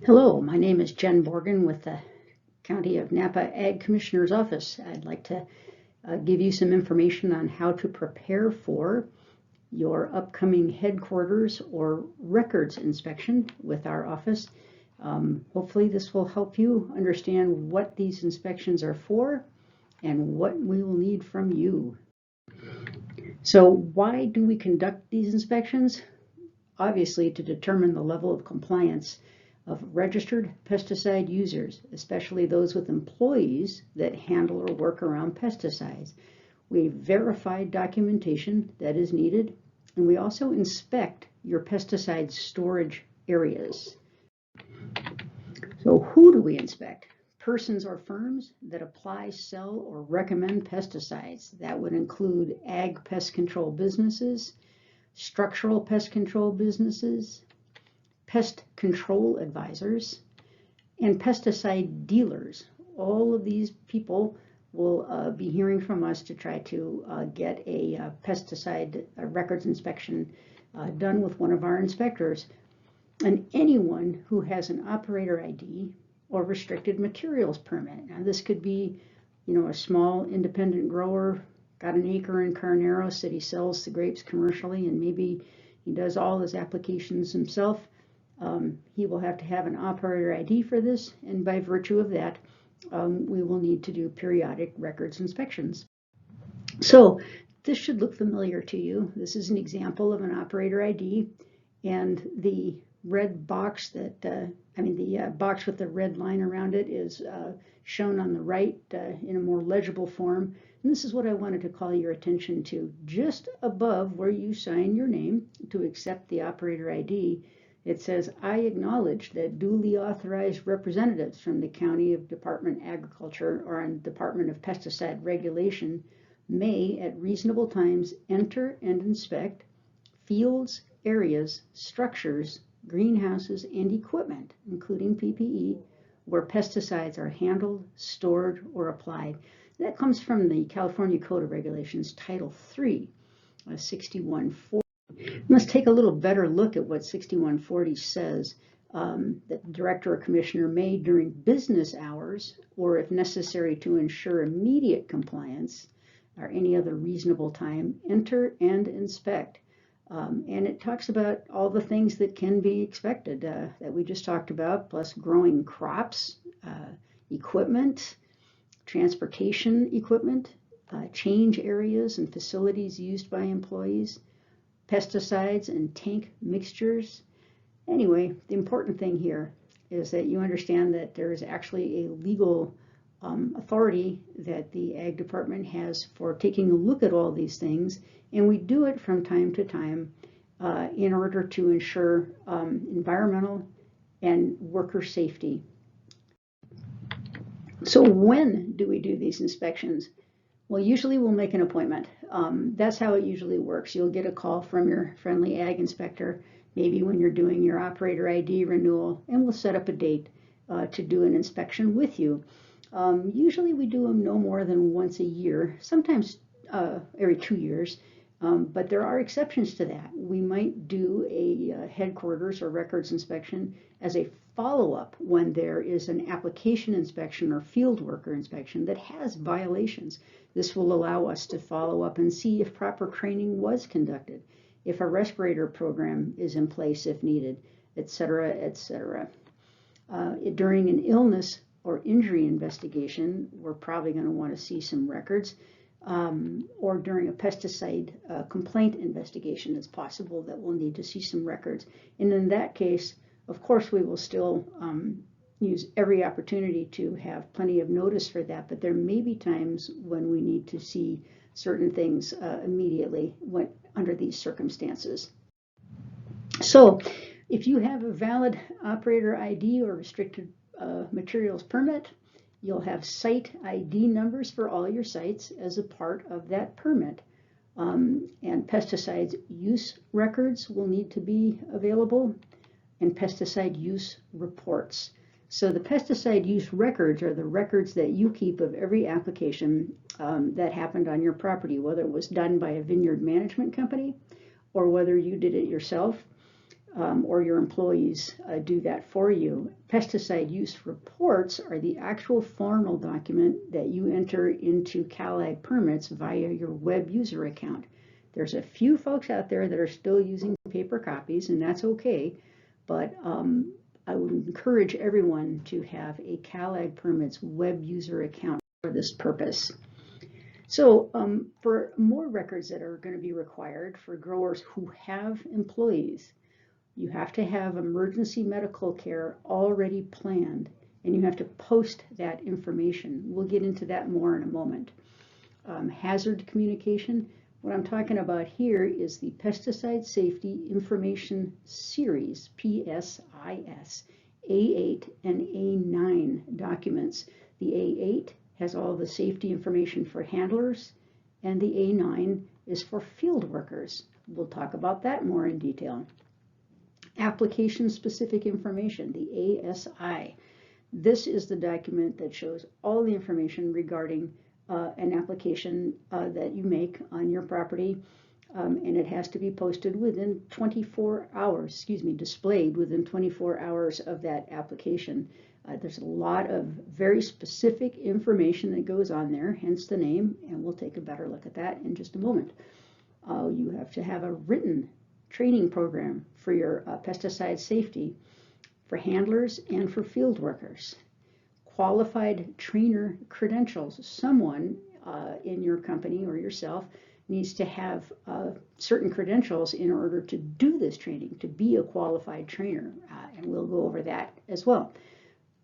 Hello, my name is Jen Borgen with the County of Napa Ag Commissioner's Office. I'd like to give you some information on how to prepare for your upcoming headquarters or records inspection with our office. Hopefully this will help you understand what these inspections are for and what we will need from you. So why do we conduct these inspections? Obviously to determine the level of compliance of registered pesticide users, especially those with employees that handle or work around pesticides. We verify documentation that is needed, and we also inspect your pesticide storage areas. So who do we inspect? Persons or firms that apply, sell, or recommend pesticides. That would include ag pest control businesses, structural pest control businesses, pest control advisors, and pesticide dealers. All of these people will be hearing from us to try to get a pesticide records inspection done with one of our inspectors. And anyone who has an operator ID or restricted materials permit. Now this could be, a small independent grower, got an acre in Carneros that he sells the grapes commercially, and maybe he does all his applications himself. He will have to have an operator ID for this, and by virtue of that, we will need to do periodic records inspections. So this should look familiar to you. This is an example of an operator ID, and the red box that, the box with the red line around it is shown on the right in a more legible form. And this is what I wanted to call your attention to. Just above where you sign your name to accept the operator ID, it says, I acknowledge that duly authorized representatives from the County of Department of Agriculture or Department of Pesticide Regulation may at reasonable times enter and inspect fields, areas, structures, greenhouses, and equipment, including PPE, where pesticides are handled, stored, or applied. That comes from the California Code of Regulations, Title III, 6140. Let's take a little better look at what 6140 says. That the director or commissioner may, during business hours, or if necessary to ensure immediate compliance, or any other reasonable time, enter and inspect. And it talks about all the things that can be expected that we just talked about, plus growing crops, equipment, transportation equipment, change areas and facilities used by employees, pesticides and tank mixtures. Anyway, the important thing here is that you understand that there is actually a legal authority that the Ag Department has for taking a look at all these things, and we do it from time to time in order to ensure environmental and worker safety. So when do we do these inspections? Well, usually we'll make an appointment. That's how it usually works. You'll get a call from your friendly ag inspector, maybe when you're doing your operator ID renewal, and we'll set up a date to do an inspection with you. Usually we do them no more than once a year, sometimes every 2 years, but there are exceptions to that. We might do a headquarters or records inspection as a follow-up when there is an application inspection or field worker inspection that has violations. This will allow us to follow up and see if proper training was conducted, if a respirator program is in place if needed, etc., etc. During an illness or injury investigation, we're probably going to want to see some records, or during a pesticide complaint investigation, it's possible that we'll need to see some records. And in that case, of course, we will still use every opportunity to have plenty of notice for that, but there may be times when we need to see certain things immediately under these circumstances. So if you have a valid operator ID or restricted materials permit, you'll have site ID numbers for all your sites as a part of that permit. And pesticides use records will need to be available, and pesticide use reports. So the pesticide use records are the records that you keep of every application that happened on your property, whether it was done by a vineyard management company or whether you did it yourself. or your employees do that for you. Pesticide use reports are the actual formal document that you enter into CalAg permits via your web user account. There's a few folks out there that are still using paper copies, and that's okay, but I would encourage everyone to have a CalAg permits web user account for this purpose. So for more records that are going to be required for growers who have employees, you have to have emergency medical care already planned, and you have to post that information. We'll get into that more in a moment. Hazard communication, what I'm talking about here is the Pesticide Safety Information Series, PSIS, A8 and A9 documents. The A8 has all the safety information for handlers, and the A9 is for field workers. We'll talk about that more in detail. Application-specific information, the ASI. This is the document that shows all the information regarding an application that you make on your property, and it has to be posted within 24 hours, displayed within 24 hours of that application. There's a lot of very specific information that goes on there, hence the name, and we'll take a better look at that in just a moment. You have to have a written training program for your pesticide safety for handlers and for field workers. Qualified trainer credentials. Someone in your company or yourself needs to have certain credentials in order to do this training, to be a qualified trainer, and we'll go over that as well.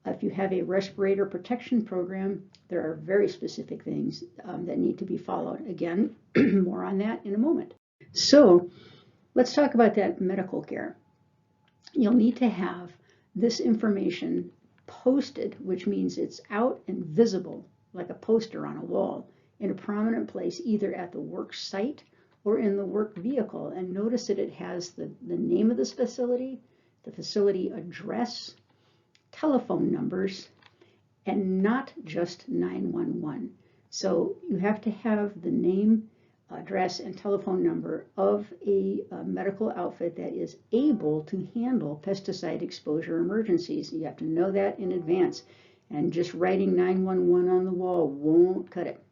If you have a respirator protection program, there are very specific things that need to be followed. Again, more on that in a moment. So let's talk about that medical care. You'll need to have this information posted, which means it's out and visible like a poster on a wall in a prominent place, either at the work site or in the work vehicle. And notice that it has the name of this facility, the facility address, telephone numbers, and not just 911. So you have to have the name, address, and telephone number of a medical outfit that is able to handle pesticide exposure emergencies. You have to know that in advance, and just writing 911 on the wall won't cut it.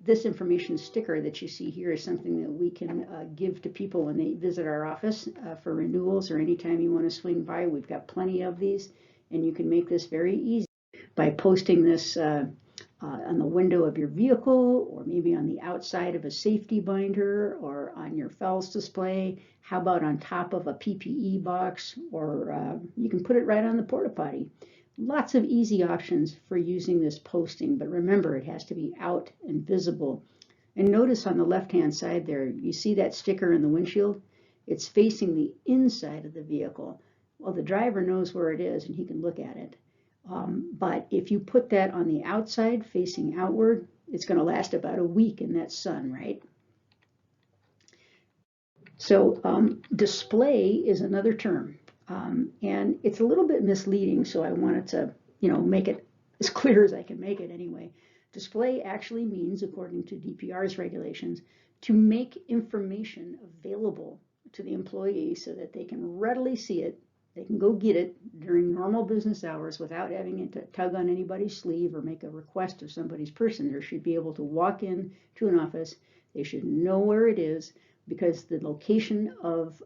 This information sticker that you see here is something that we can give to people when they visit our office for renewals, or anytime you want to swing by. We've got plenty of these, and you can make this very easy by posting this on the window of your vehicle, or maybe on the outside of a safety binder, or on your FELS display. How about on top of a PPE box, or you can put it right on the porta potty. Lots of easy options for using this posting, but remember, it has to be out and visible. And notice on the left-hand side there, you see that sticker in the windshield? It's facing the inside of the vehicle. Well, the driver knows where it is and he can look at it. But if you put that on the outside facing outward, it's going to last about a week in that sun, right? So display is another term, and it's a little bit misleading, so I wanted to, make it as clear as I can make it anyway. Display actually means, according to DPR's regulations, to make information available to the employee so that they can readily see it. They can go get it during normal business hours without having to tug on anybody's sleeve or make a request of somebody's person. They should be able to walk in to an office. They should know where it is, because the location of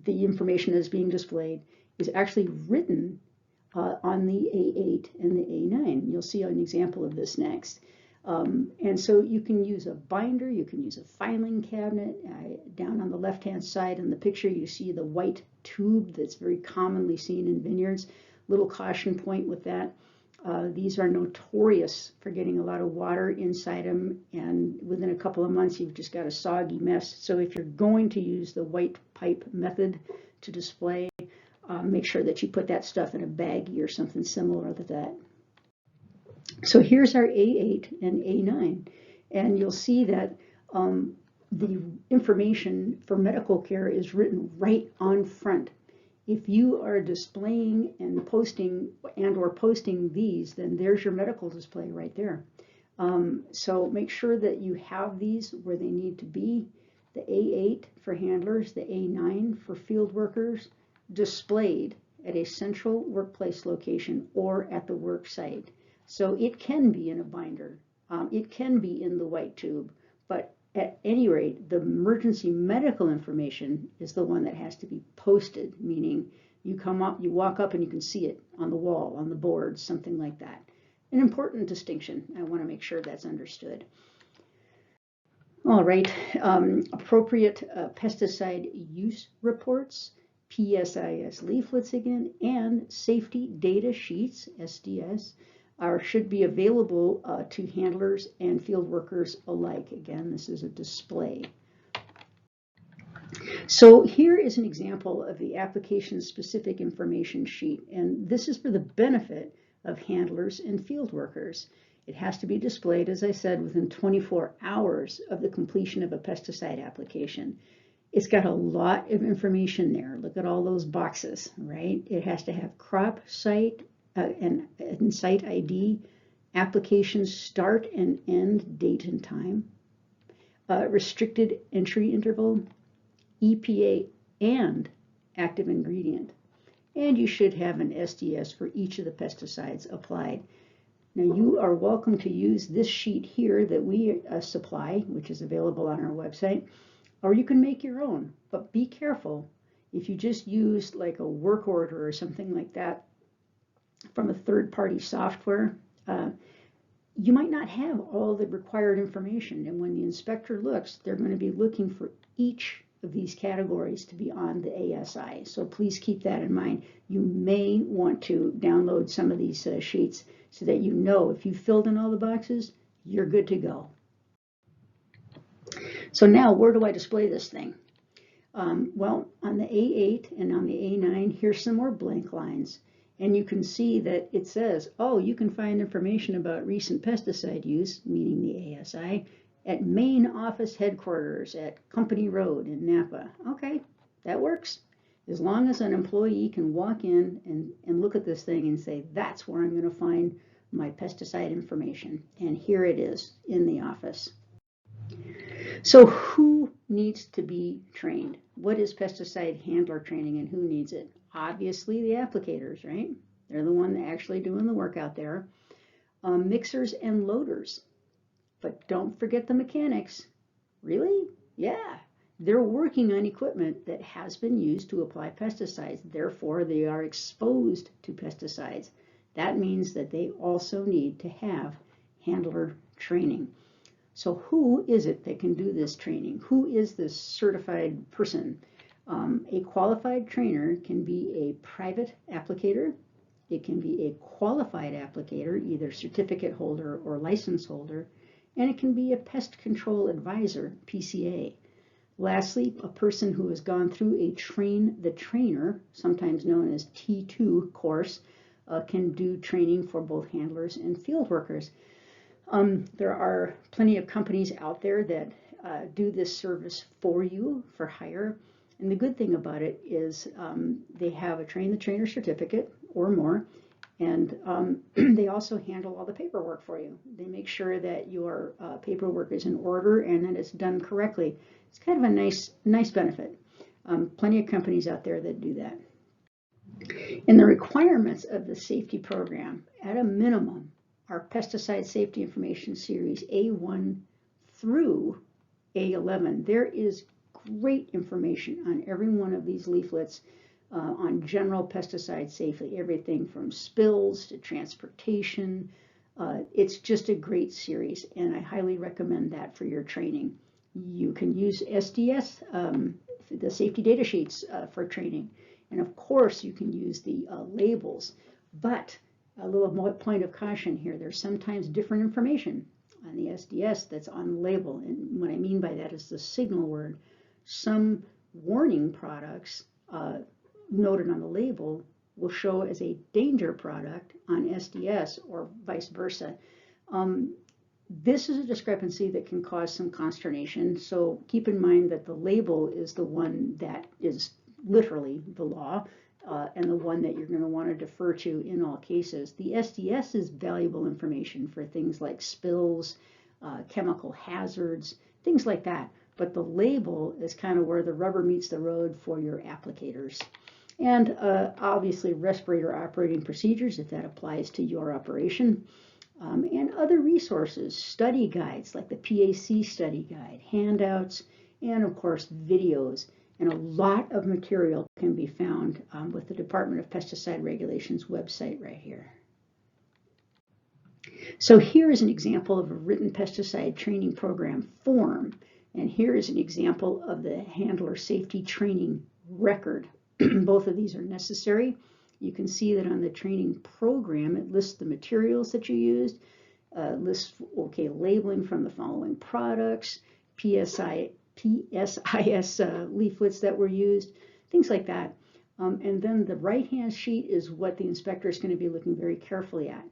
the information that's being displayed is actually written on the A8 and the A9. You'll see an example of this next. And so you can use a binder, you can use a filing cabinet. Down on the left-hand side in the picture, you see the white tube that's very commonly seen in vineyards. Little caution point with that. These are notorious for getting a lot of water inside them, and within a couple of months, you've just got a soggy mess. So if you're going to use the white pipe method to display, make sure that you put that stuff in a baggie or something similar to that. So here's our A8 and A9, and you'll see that the information for medical care is written right on front. If you are displaying and posting these, then there's your medical display right there. So make sure that you have these where they need to be. the A8 for handlers, the A9 for field workers, displayed at a central workplace location or at the work site. So it can be in a binder, it can be in the white tube, but at any rate, the emergency medical information is the one that has to be posted, meaning you come up, you walk up and you can see it on the wall, on the board, something like that. An important distinction. I want to make sure that's understood. All right, appropriate pesticide use reports, PSIS leaflets again, and safety data sheets, SDS, should be available to handlers and field workers alike. Again, this is a display. So here is an example of the application-specific information sheet, and this is for the benefit of handlers and field workers. It has to be displayed, as I said, within 24 hours of the completion of a pesticide application. It's got a lot of information there. Look at all those boxes, right? It has to have crop site and site ID, application start and end date and time, restricted entry interval, EPA and active ingredient. And you should have an SDS for each of the pesticides applied. Now you are welcome to use this sheet here that we supply, which is available on our website, or you can make your own, but be careful. If you just use like a work order or something like that from a third-party software, you might not have all the required information, and when the inspector looks, they're going to be looking for each of these categories to be on the ASI. So please keep that in mind. You may want to download some of these sheets so that you know if you filled in all the boxes, you're good to go. So now, where do I display this thing? Well, on the A8 and on the A9, here's some more blank lines. And you can see that it says, oh, you can find information about recent pesticide use, meaning the ASI, at main office headquarters at Company Road in Napa. Okay, that works. As long as an employee can walk in and look at this thing and say, that's where I'm going to find my pesticide information. And here it is in the office. So who needs to be trained? What is pesticide handler training and who needs it? Obviously the applicators, right? They're the one actually doing the work out there. Mixers and loaders. But don't forget the mechanics. Really? Yeah. They're working on equipment that has been used to apply pesticides. Therefore, they are exposed to pesticides. That means that they also need to have handler training. So who is it that can do this training? Who is this certified person? A qualified trainer can be a private applicator. It can be a qualified applicator, either certificate holder or license holder, and it can be a pest control advisor, PCA. Lastly, a person who has gone through a train the trainer, sometimes known as T2 course, can do training for both handlers and field workers. There are plenty of companies out there that do this service for you for hire. And the good thing about it is they have a train the trainer certificate or more, and they also handle all the paperwork for you. They make sure that your paperwork is in order and that it's done correctly. It's kind of a nice benefit. Plenty of companies out there that do that. And the requirements of the safety program, at a minimum, are Pesticide Safety Information Series A1 through A11. There is great information on every one of these leaflets on general pesticide safety, everything from spills to transportation. It's just a great series, and I highly recommend that for your training. You can use SDS, the safety data sheets for training. And of course, you can use the labels, but a little point of caution here. There's sometimes different information on the SDS that's on the label. And what I mean by that is the signal word. Some warning products noted on the label will show as a danger product on SDS or vice versa. This is a discrepancy that can cause some consternation. So keep in mind that the label is the one that is literally the law and the one that you're going to want to defer to in all cases. The SDS is valuable information for things like spills, chemical hazards, things like that. but the label is kind of where the rubber meets the road for your applicators. And obviously respirator operating procedures, if that applies to your operation, and other resources, study guides like the PAC study guide, handouts, and of course videos. And a lot of material can be found with the Department of Pesticide Regulations website right here. So here is an example of a written pesticide training program form. And here is an example of the handler safety training record. Both of these are necessary. You can see that on the training program, it lists the materials that you used, lists, labeling from the following products, PSIS leaflets that were used, things like that. And then the right-hand sheet is what the inspector is going to be looking very carefully at.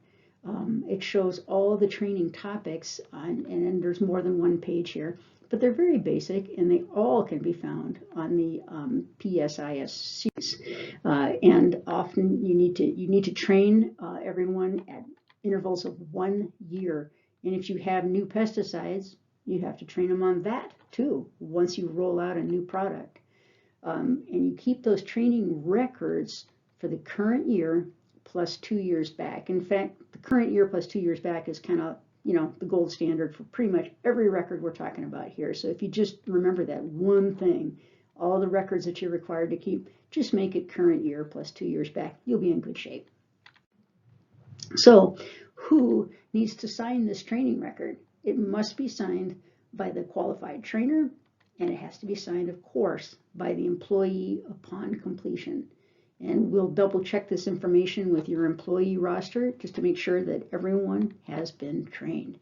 It shows all the training topics, and there's more than one page here, but they're very basic, and they all can be found on the PSIS sheets. And often you need to train everyone at intervals of 1 year. And if you have new pesticides, you have to train them on that too once you roll out a new product. And you keep those training records for the current year plus 2 years back. In fact, the current year plus 2 years back is kind of, the gold standard for pretty much every record we're talking about here. So if you just remember that one thing, all the records that you're required to keep, just make it current year plus 2 years back. You'll be in good shape. So who needs to sign this training record? It must be signed by the qualified trainer, and it has to be signed, of course, by the employee upon completion. And we'll double check this information with your employee roster just to make sure that everyone has been trained.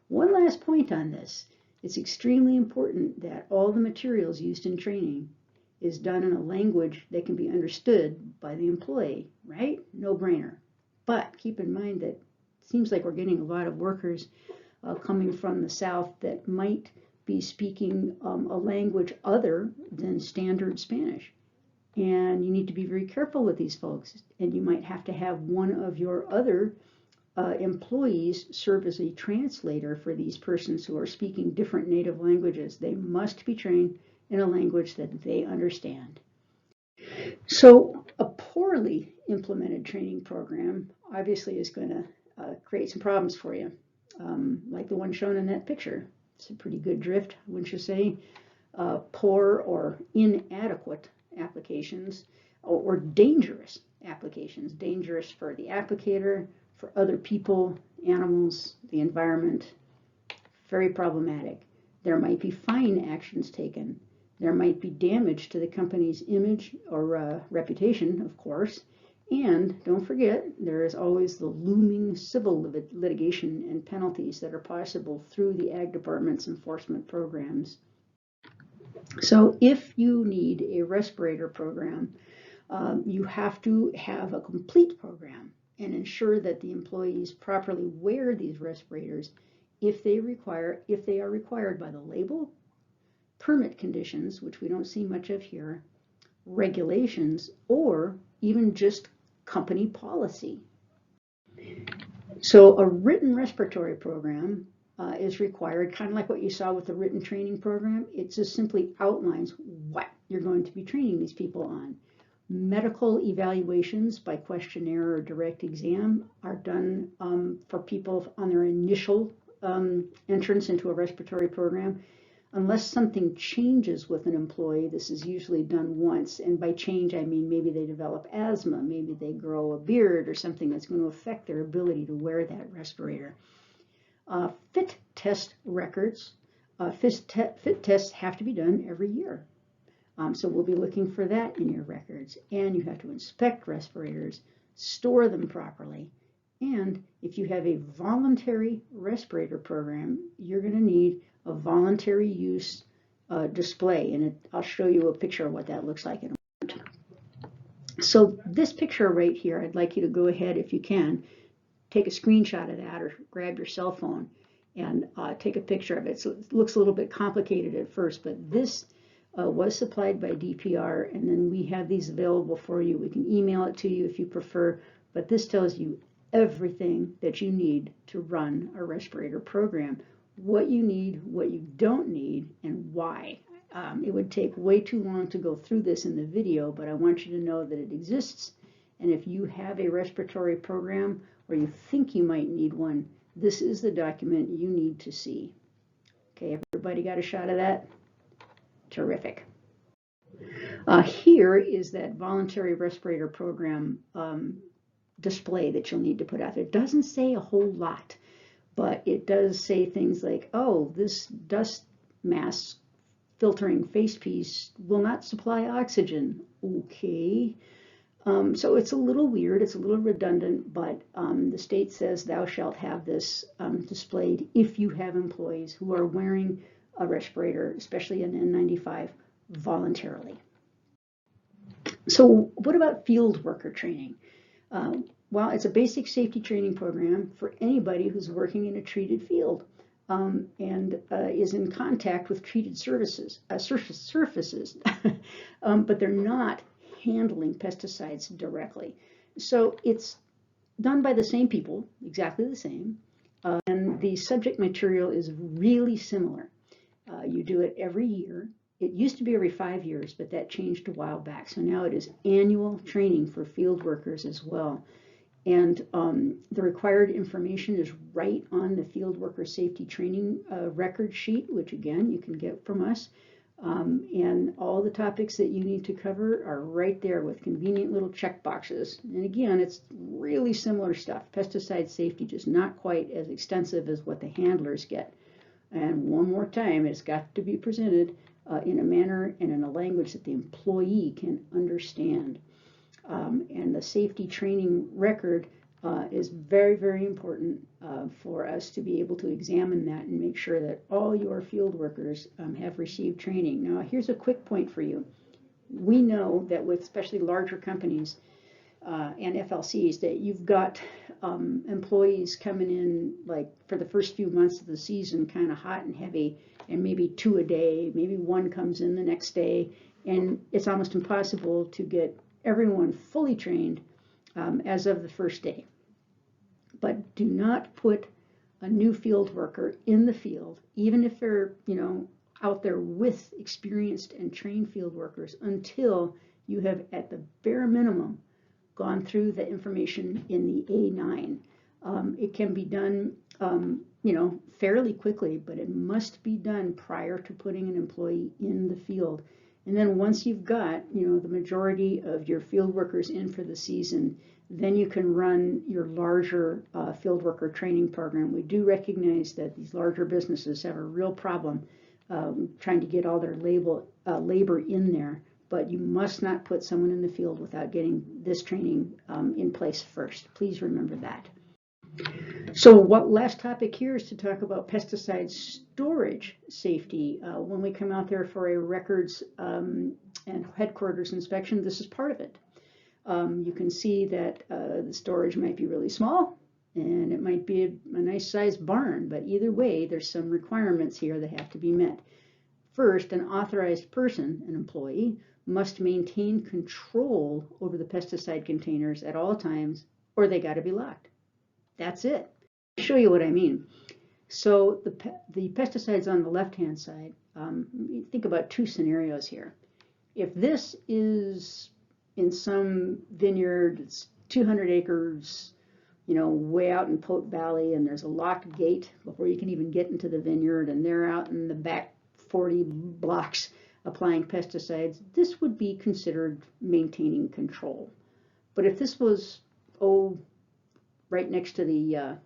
One last point on this. It's extremely important that all the materials used in training is done in a language that can be understood by the employee, right? No brainer. But keep in mind that it seems like we're getting a lot of workers coming from the South that might be speaking a language other than standard Spanish. And you need to be very careful with these folks. And you might have to have one of your other employees serve as a translator for these persons who are speaking different native languages. They must be trained in a language that they understand. So a poorly implemented training program obviously is going to create some problems for you, like the one shown in that picture. It's a pretty good drift, wouldn't you say? Poor or inadequate applications, or dangerous applications, dangerous for the applicator, for other people, animals, the environment. Very problematic. There might be fine actions taken. There might be damage to the company's image or reputation, of course. And don't forget, there is always the looming civil litigation and penalties that are possible through the Ag Department's enforcement programs. So if you need a respirator program, you have to have a complete program and ensure that the employees properly wear these respirators if they are required by the label, permit conditions, which we don't see much of here, regulations, or even just company policy. So a written respiratory program is required, kind of like what you saw with the written training program. It just simply outlines what you're going to be training these people on. Medical evaluations by questionnaire or direct exam are done for people on their initial entrance into a respiratory program. Unless something changes with an employee, this is usually done once. And by change, I mean maybe they develop asthma, maybe they grow a beard or something that's going to affect their ability to wear that respirator. Fit test records, fit tests have to be done every year. So we'll be looking for that in your records. And you have to inspect respirators, store them properly. And if you have a voluntary respirator program, you're going to need a voluntary use display. And I'll show you a picture of what that looks like in a moment. So this picture right here, I'd like you to go ahead, if you can, take a screenshot of that or grab your cell phone and take a picture of it. So it looks a little bit complicated at first, but this was supplied by DPR, and then we have these available for you. We can email it to you if you prefer, but this tells you everything that you need to run a respirator program. what you need, what you don't need, and why. It would take way too long to go through this in the video, but I want you to know that it exists. And if you have a respiratory program or you think you might need one, this is the document you need to see. Okay, everybody got a shot of that? Terrific. Here is that voluntary respirator program display that you'll need to put out there. It doesn't say a whole lot, but it does say things like, oh, this dust mask filtering face piece will not supply oxygen. Okay. So it's a little weird, it's a little redundant, but the state says thou shalt have this displayed if you have employees who are wearing a respirator, especially an N95, voluntarily. So what about field worker training? Well, it's a basic safety training program for anybody who's working in a treated field and is in contact with treated surfaces, but they're not handling pesticides directly. So it's done by the same people, exactly the same, and the subject material is really similar. You do it every year. It used to be every 5 years, but that changed a while back. So now it is annual training for field workers as well. And the required information is right on the field worker safety training record sheet, which again, you can get from us. And all the topics that you need to cover are right there with convenient little check boxes. And again, it's really similar stuff. Pesticide safety, just not quite as extensive as what the handlers get. And one more time, it's got to be presented in a manner and in a language that the employee can understand. And the safety training record is very, very important for us to be able to examine that and make sure that all your field workers have received training. Now, here's a quick point for you. We know that with especially larger companies and FLCs that you've got employees coming in like for the first few months of the season kind of hot and heavy, and maybe 2 a day, maybe 1 comes in the next day, and it's almost impossible to get everyone fully trained as of the first day. But do not put a new field worker in the field, even if they're, out there with experienced and trained field workers, until you have at the bare minimum gone through the information in the A9. It can be done, fairly quickly, but it must be done prior to putting an employee in the field. And then once you've got, the majority of your field workers in for the season, then you can run your larger field worker training program. We do recognize that these larger businesses have a real problem trying to get all their labor in there, but you must not put someone in the field without getting this training in place first. Please remember that. So what last topic here is to talk about pesticide storage safety. When we come out there for a records and headquarters inspection, this is part of it. You can see that the storage might be really small and it might be a nice sized barn, but either way, there's some requirements here that have to be met. First, an authorized person, an employee, must maintain control over the pesticide containers at all times, or they got to be locked. That's it. I'll show you what I mean. So the pesticides on the left-hand side, think about 2 scenarios here. If this is in some vineyard, it's 200 acres, way out in Pote Valley, and there's a locked gate before you can even get into the vineyard, and they're out in the back 40 blocks applying pesticides, this would be considered maintaining control. But if this was, right next to the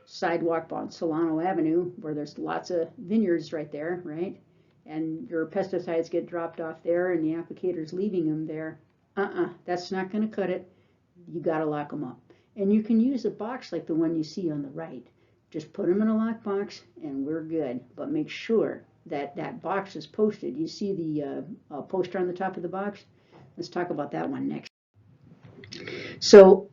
sidewalk on Solano Avenue, where there's lots of vineyards right there, right? And your pesticides get dropped off there and the applicator's leaving them there, that's not going to cut it. You got to lock them up. And you can use a box like the one you see on the right. Just put them in a lock box and we're good. But make sure that that box is posted. You see the poster on the top of the box? Let's talk about that one next. So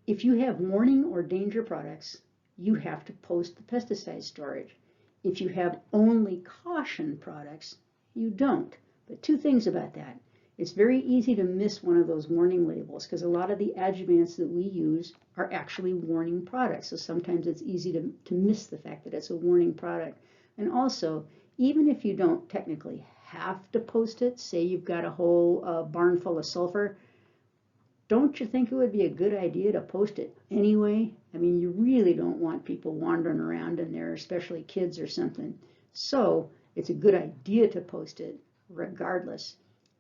if you have warning or danger products, you have to post the pesticide storage. If you have only caution products, you don't. But 2 things about that. It's very easy to miss one of those warning labels because a lot of the adjuvants that we use are actually warning products. So sometimes it's easy to miss the fact that it's a warning product. And also, even if you don't technically have to post it, say you've got a whole barn full of sulfur, don't you think it would be a good idea to post it anyway? I mean, you really don't want people wandering around in there, especially kids or something. So it's a good idea to post it regardless.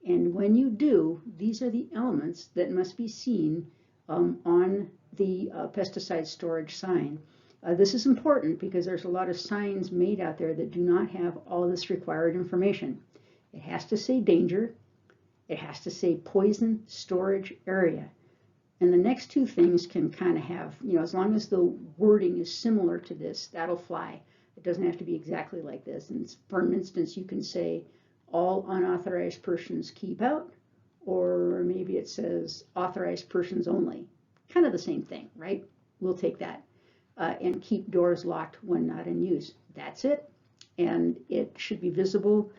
And when you do, these are the elements that must be seen on the pesticide storage sign. This is important because there's a lot of signs made out there that do not have all this required information. It has to say danger. It has to say poison storage area. And the next two things can kind of have, as long as the wording is similar to this, that'll fly. It doesn't have to be exactly like this. And for instance, you can say all unauthorized persons keep out, or maybe it says authorized persons only. Kind of the same thing, right? We'll take that. And keep doors locked when not in use. That's it. And it should be visible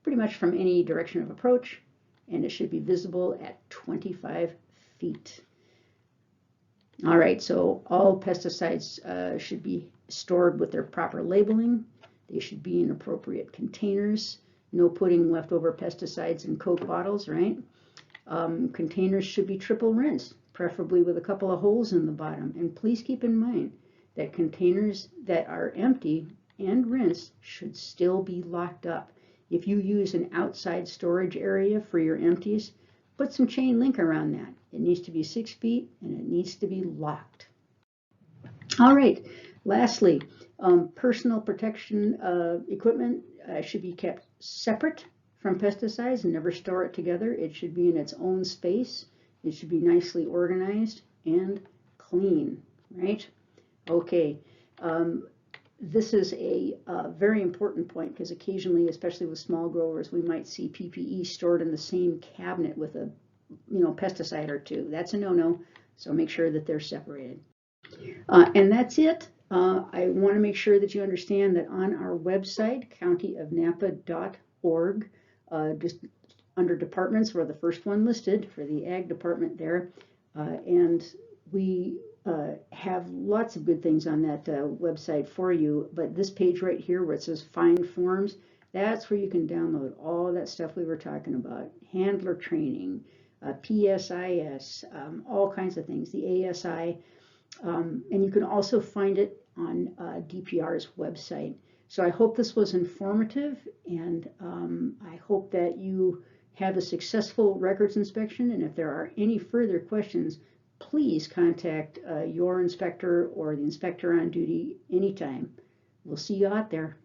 pretty much from any direction of approach, and it should be visible at 25 feet. All right, so all pesticides should be stored with their proper labeling. They should be in appropriate containers. No putting leftover pesticides in Coke bottles, right? Containers should be triple rinsed, preferably with a couple of holes in the bottom. And please keep in mind that containers that are empty and rinsed should still be locked up. If you use an outside storage area for your empties, put some chain link around that. It needs to be 6 feet and it needs to be locked. All right, lastly, personal protection equipment should be kept separate from pesticides and never store it together. It should be in its own space. It should be nicely organized and clean, right? Okay. This is a very important point because occasionally, especially with small growers, we might see PPE stored in the same cabinet with a pesticide or two. That's a no-no, so make sure that they're separated. And that's it. I want to make sure that you understand that on our website, countyofnapa.org, just under departments, we're the first one listed for the ag department there, and we have lots of good things on that website for you, but this page right here where it says find forms, that's where you can download all that stuff we were talking about. Handler training, PSIS, all kinds of things, the ASI, and you can also find it on DPR's website. So I hope this was informative, and I hope that you have a successful records inspection, and if there are any further questions, please contact your inspector or the inspector on duty anytime. We'll see you out there.